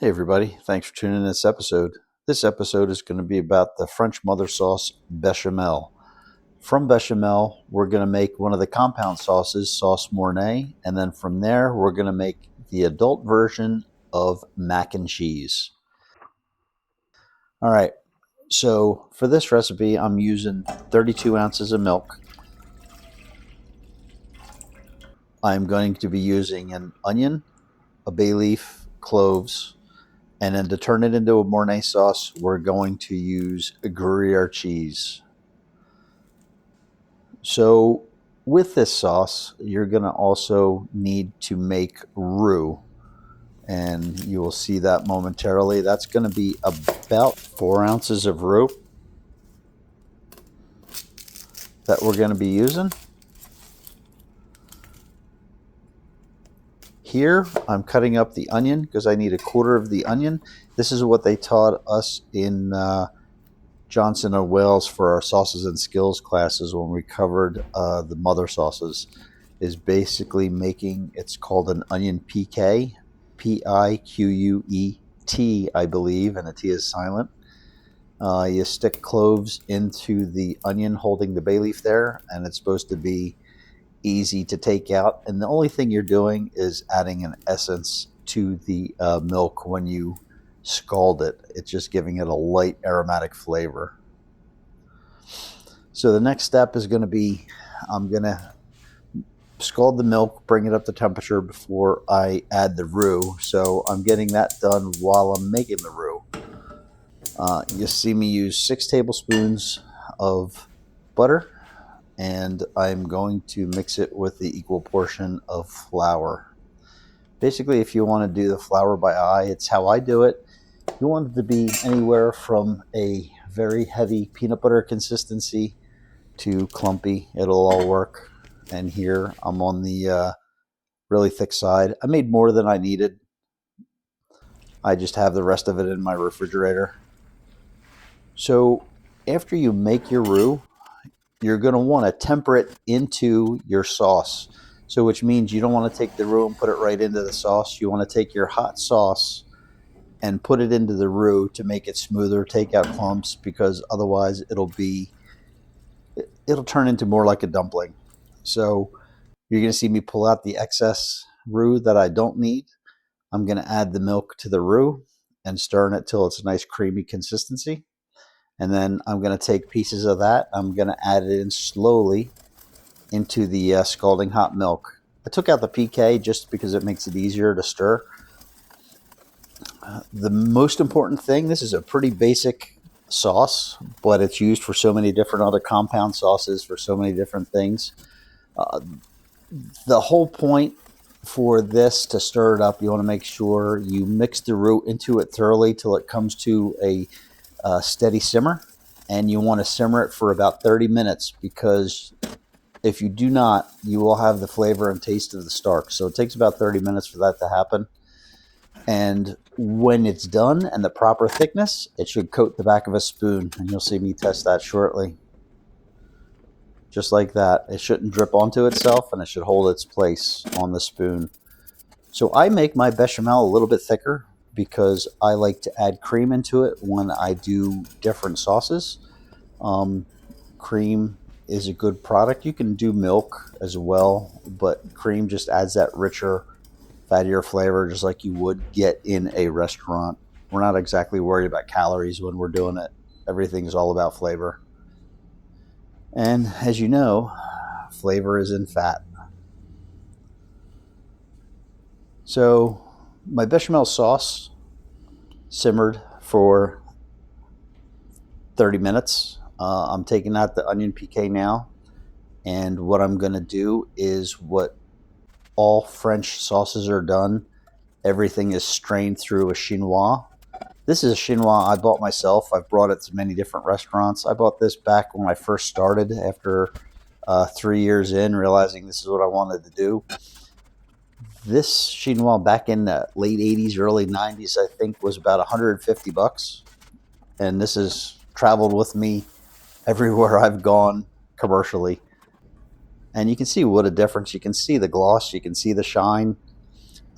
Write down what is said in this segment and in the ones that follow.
Hey everybody, thanks for tuning in to this episode. This episode is going to be about the French mother sauce Bechamel. From Bechamel, we're going to make one of the compound sauces, Sauce Mornay, and then from there, we're going to make the adult version of mac and cheese. All right, so for this recipe, I'm using 32 ounces of milk. I'm going to be using an onion, a bay leaf, cloves, and then to turn it into a Mornay sauce, we're going to use Gruyere cheese. So with this sauce, you're going to also need to make roux. And you will see that momentarily. That's going to be about 4 ounces of roux that we're going to be using. Here, I'm cutting up the onion because I need a quarter of the onion. This is what they taught us in Johnson & Wales for our sauces and skills classes when we covered the mother sauces, is basically making, it's called an onion piquet, Piquet, I believe, and the T is silent. You stick cloves into the onion holding the bay leaf there, and it's supposed to be easy to take out. And the only thing you're doing is adding an essence to the milk when you scald it. It's just giving it a light aromatic flavor. So the next step is going to be, I'm going to scald the milk, bring it up to temperature before I add the roux. So I'm getting that done while I'm making the roux. You'll see me use 6 tablespoons of butter, and I'm going to mix it with the equal portion of flour. Basically, if you want to do the flour by eye, it's how I do it. You want it to be anywhere from a very heavy peanut butter consistency to clumpy. It'll all work. And here I'm on the really thick side. I made more than I needed. I just have the rest of it in my refrigerator. So after you make your roux, you're going to want to temper it into your sauce. So which means you don't want to take the roux and put it right into the sauce. You want to take your hot sauce and put it into the roux to make it smoother, take out clumps, because otherwise it'll turn into more like a dumpling. So you're going to see me pull out the excess roux that I don't need. I'm going to add the milk to the roux and stir it till it's a nice creamy consistency. And then I'm going to take pieces of that. I'm going to add it in slowly into the scalding hot milk. I took out the PK just because it makes it easier to stir. The most important thing, this is a pretty basic sauce, but it's used for so many different other compound sauces for so many different things. The whole point for this, to stir it up, you want to make sure you mix the roux into it thoroughly till it comes to a steady simmer, and you want to simmer it for about 30 minutes, because if you do not, you will have the flavor and taste of the starch. So it takes about 30 minutes for that to happen. And when it's done and the proper thickness, it should coat the back of a spoon, and you'll see me test that shortly. Just like that. It shouldn't drip onto itself, and it should hold its place on the spoon. So I make my bechamel a little bit thicker because I like to add cream into it when I do different sauces. Cream is a good product. You can do milk as well, but cream just adds that richer, fattier flavor, just like you would get in a restaurant. We're not exactly worried about calories when we're doing it. Everything's all about flavor. And as you know, flavor is in fat. So my bechamel sauce simmered for 30 minutes. I'm taking out the onion piquet now. And what I'm going to do is what all French sauces are done. Everything is strained through a chinois. This is a chinois I bought myself. I've brought it to many different restaurants. I bought this back when I first started after 3 years in, realizing this is what I wanted to do. This chinois back in the late 80s, early 90s, I think, was about 150 bucks. And this has traveled with me everywhere I've gone commercially. And you can see what a difference. You can see the gloss. You can see the shine.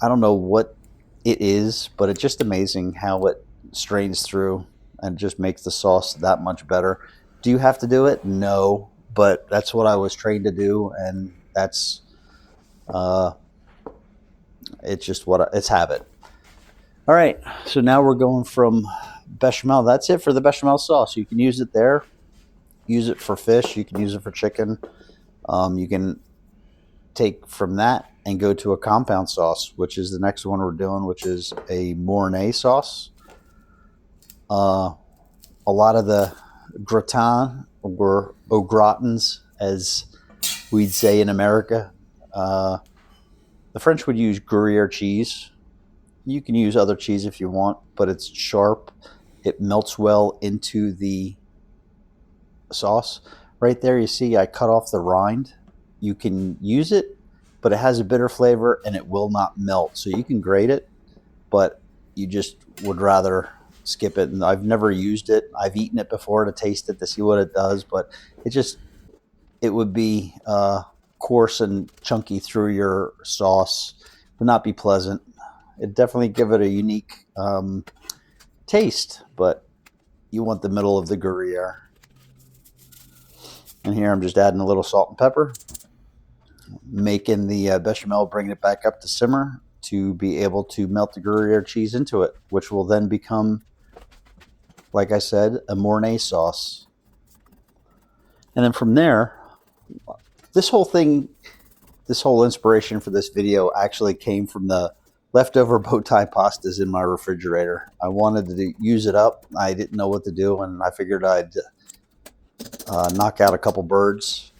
I don't know what It is, but it's just amazing how it strains through and just makes the sauce that much better. Do you have to do it? No, but that's what I was trained to do, and that's uh, it's just it's habit. All right, so now we're going from bechamel. That's it for the bechamel sauce. You can use it there, use it for fish, you can use it for chicken. You can take from that and go to a compound sauce, which is the next one we're doing, which is a Mornay sauce. A lot of the gratin or au gratins, as we'd say in America, the French would use Gruyere cheese. You can use other cheese if you want, but it's sharp. It melts well into the sauce. Right there, you see I cut off the rind. You can use it, but it has a bitter flavor and it will not melt. So you can grate it, but you just would rather skip it. And I've never used it. I've eaten it before to taste it to see what it does, but it would be coarse and chunky through your sauce. Would not be pleasant. It definitely give it a unique taste, but you want the middle of the Gruyere. And here I'm just adding a little salt and pepper, making the bechamel, bringing it back up to simmer to be able to melt the Gruyere cheese into it, which will then become, like I said, a Mornay sauce. And then from there, this whole inspiration for this video actually came from the leftover bow tie pastas in my refrigerator. I wanted to use it up. I didn't know what to do, and I figured I'd knock out a couple birds,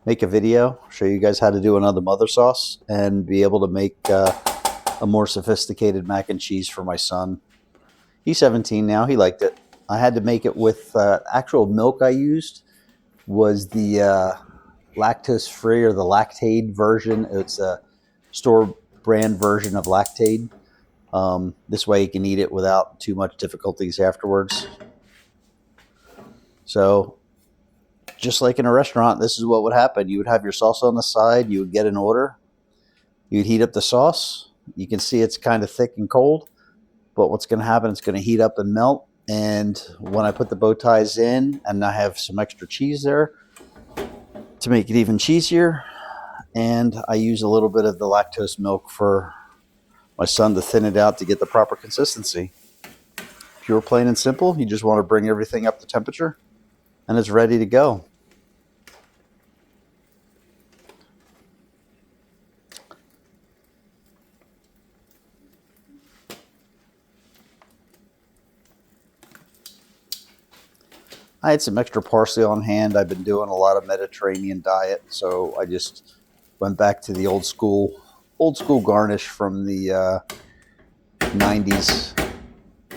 make a video, show you guys how to do another mother sauce, and be able to make a more sophisticated mac and cheese for my son. He's 17 now. He liked it. I had to make it with actual milk. I used was the lactose-free or the Lactaid version. It's a store brand version of Lactaid. This way you can eat it without too much difficulties afterwards. So just like in a restaurant, this is what would happen. You would have your sauce on the side. You would get an order. You'd heat up the sauce. You can see it's kind of thick and cold, but what's going to happen, it's going to heat up and melt. And when I put the bow ties in, and I have some extra cheese there to make it even cheesier, and I use a little bit of the lactose milk for my son to thin it out to get the proper consistency. Pure, plain and simple. You just want to bring everything up to temperature, and it's ready to go. I had some extra parsley on hand. I've been doing a lot of Mediterranean diet, so I just went back to the old school garnish from the 90s,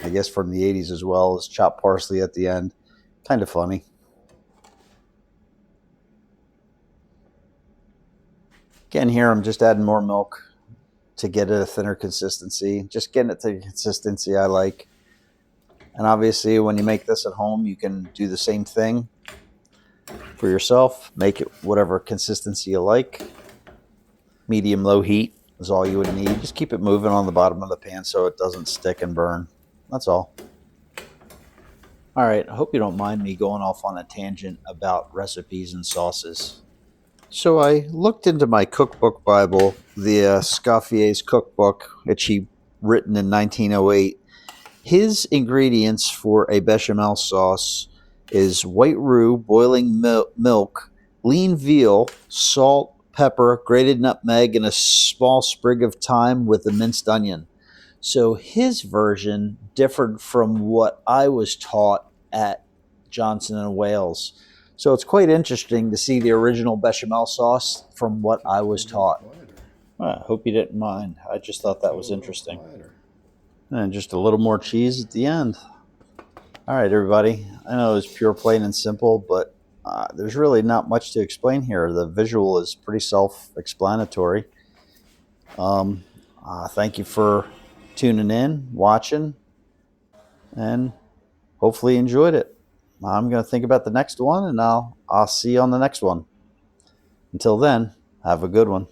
I guess from the 80s as well, as chopped parsley at the end. Kind of funny. Again, here I'm just adding more milk to get it a thinner consistency. Just getting it to the consistency I like. And obviously, when you make this at home, you can do the same thing for yourself. Make it whatever consistency you like. Medium low heat is all you would need. Just keep it moving on the bottom of the pan so it doesn't stick and burn. That's all. All right, I hope you don't mind me going off on a tangent about recipes and sauces. So I looked into my cookbook Bible, the Scaffier's cookbook, which he written in 1908. His ingredients for a bechamel sauce is white roux, boiling milk, lean veal, salt, pepper, grated nutmeg, and a small sprig of thyme with a minced onion. So his version differed from what I was taught at Johnson & Wales. So it's quite interesting to see the original bechamel sauce from what I was taught. Well, I hope you didn't mind. I just thought that was interesting. And just a little more cheese at the end. All right, everybody. I know it's pure, plain, and simple, but there's really not much to explain here. The visual is pretty self-explanatory. Thank you for tuning in, watching, and hopefully you enjoyed it. I'm going to think about the next one, and I'll see you on the next one. Until then, have a good one.